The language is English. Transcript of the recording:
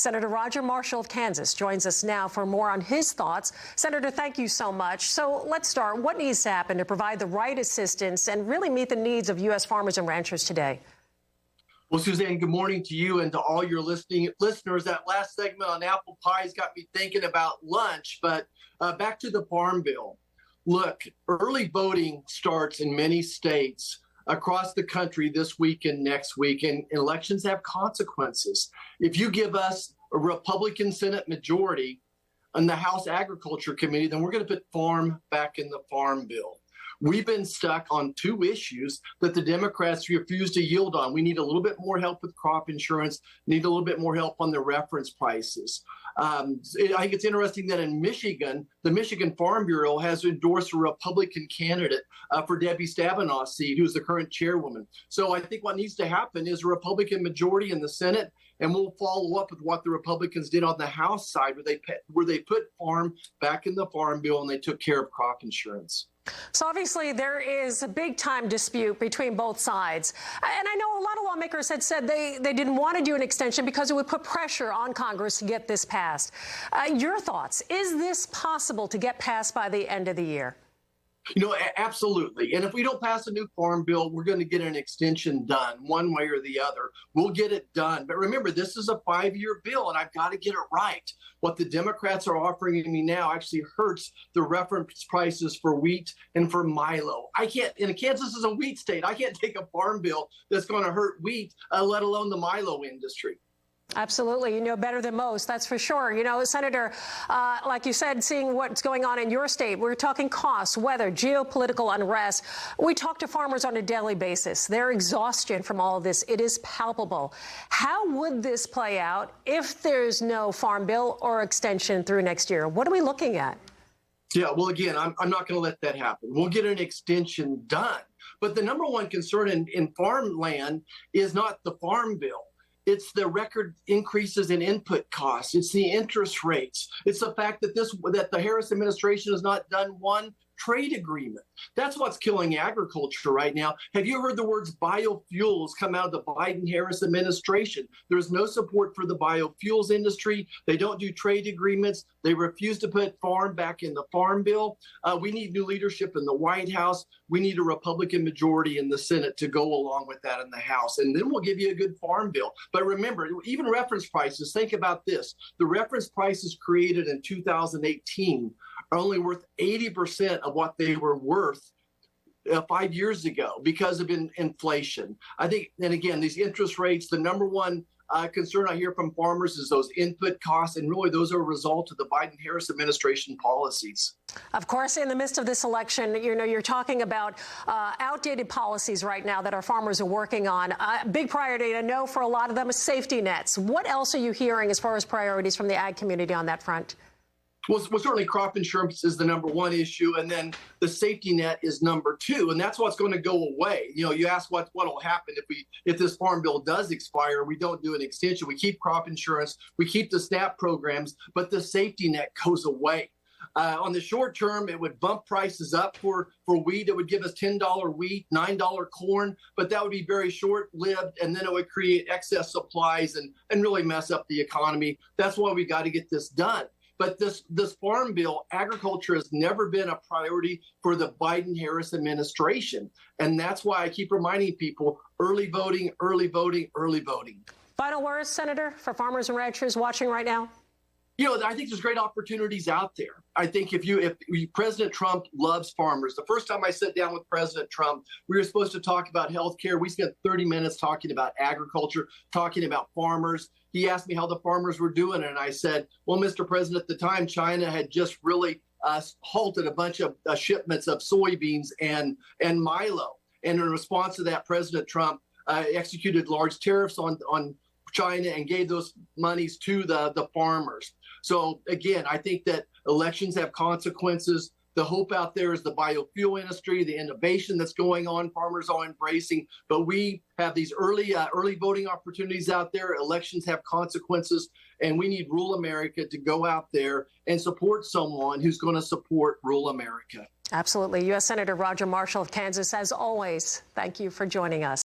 Senator Roger Marshall of Kansas joins us now for more on his thoughts. Senator, thank you so much. So let's start. What needs to happen to provide the right assistance and really meet the needs of U.S. farmers and ranchers today? Well, Suzanne, good morning to you and to all your listeners. That last segment on apple pies got me thinking about lunch, but back to the Farm Bill. Look, early voting starts in many states across the country this week and next week, and elections have consequences. If you give us a Republican Senate majority on the House Agriculture Committee, then we're going to put farm back in the Farm Bill. We've been stuck on two issues that the Democrats refuse to yield on. We need a little bit more help with crop insurance, need a little bit more help on the reference prices. I think it's interesting that in Michigan, the Michigan Farm Bureau has endorsed a Republican candidate for Debbie Stabenow's seat, who's the current chairwoman. So I think what needs to happen is a Republican majority in the Senate, and we'll follow up with what the Republicans did on the House side, where they put farm back in the Farm Bill and they took care of crop insurance. So obviously there is a big time dispute between both sides. And I know a lot of lawmakers had said they didn't want to do an extension because it would put pressure on Congress to get this passed. Your thoughts? Is this possible to get passed by the end of the year? You know, absolutely. And if we don't pass a new farm bill, we're going to get an extension done one way or the other. We'll get it done. But remember, this is a 5-year bill, and I've got to get it right. What the Democrats are offering me now actually hurts the reference prices for wheat and for milo. I can't, and Kansas is a wheat state. I can't take a farm bill that's going to hurt wheat, let alone the milo industry. Absolutely. You know better than most, that's for sure. You know, Senator, like you said, seeing what's going on in your state, we're talking costs, weather, geopolitical unrest. We talk to farmers on a daily basis. Their exhaustion from all of this, it is palpable. How would this play out if there's no farm bill or extension through next year? What are we looking at? Yeah, well, again, I'm not going to let that happen. We'll get an extension done. But the number one concern in farmland is not the farm bill. It's the record increases in input costs. It's the interest rates. It's the fact that the Harris administration has not done one trade agreement. That's what's killing agriculture right now. Have you heard the words biofuels come out of the Biden-Harris administration? There's no support for the biofuels industry. They don't do trade agreements. They refuse to put farm back in the Farm Bill. We need new leadership in the White House. We need a Republican majority in the Senate to go along with that in the House. And then we'll give you a good farm bill. But remember, even reference prices, think about this. The reference prices created in 2018 are only worth 80% of what they were worth 5 years ago because of inflation. I think, and again, these interest rates, the number one concern I hear from farmers is those input costs, and really those are a result of the Biden-Harris administration policies. Of course, in the midst of this election, you know, you're talking about outdated policies right now that our farmers are working on. Big priority, I know, for a lot of them is safety nets. What else are you hearing as far as priorities from the ag community on that front? Well, certainly crop insurance is the number one issue, and then the safety net is number two, and that's what's going to go away. You know, you ask what will happen if this farm bill does expire, we don't do an extension. We keep crop insurance, we keep the SNAP programs, but the safety net goes away. On the short term, it would bump prices up for wheat. It would give us $10 wheat, $9 corn, but that would be very short-lived, and then it would create excess supplies and really mess up the economy. That's why we got to get this done. But this farm bill, agriculture has never been a priority for the Biden-Harris administration. And that's why I keep reminding people, early voting, early voting, early voting. Final words, Senator, for farmers and ranchers watching right now? You know, I think there's great opportunities out there. I think if President Trump loves farmers. The first time I sat down with President Trump, we were supposed to talk about health care. We spent 30 minutes talking about agriculture, talking about farmers. He asked me how the farmers were doing, and I said, well, Mr. President, at the time, China had just really halted a bunch of shipments of soybeans and milo. And in response to that, President Trump executed large tariffs on China and gave those monies to the farmers. So again, I think that elections have consequences. The hope out there is the biofuel industry, the innovation that's going on, farmers are embracing. But we have these early voting opportunities out there. Elections have consequences, and we need rural America to go out there and support someone who's going to support rural America. Absolutely. U.S. Senator Roger Marshall of Kansas, as always, thank you for joining us.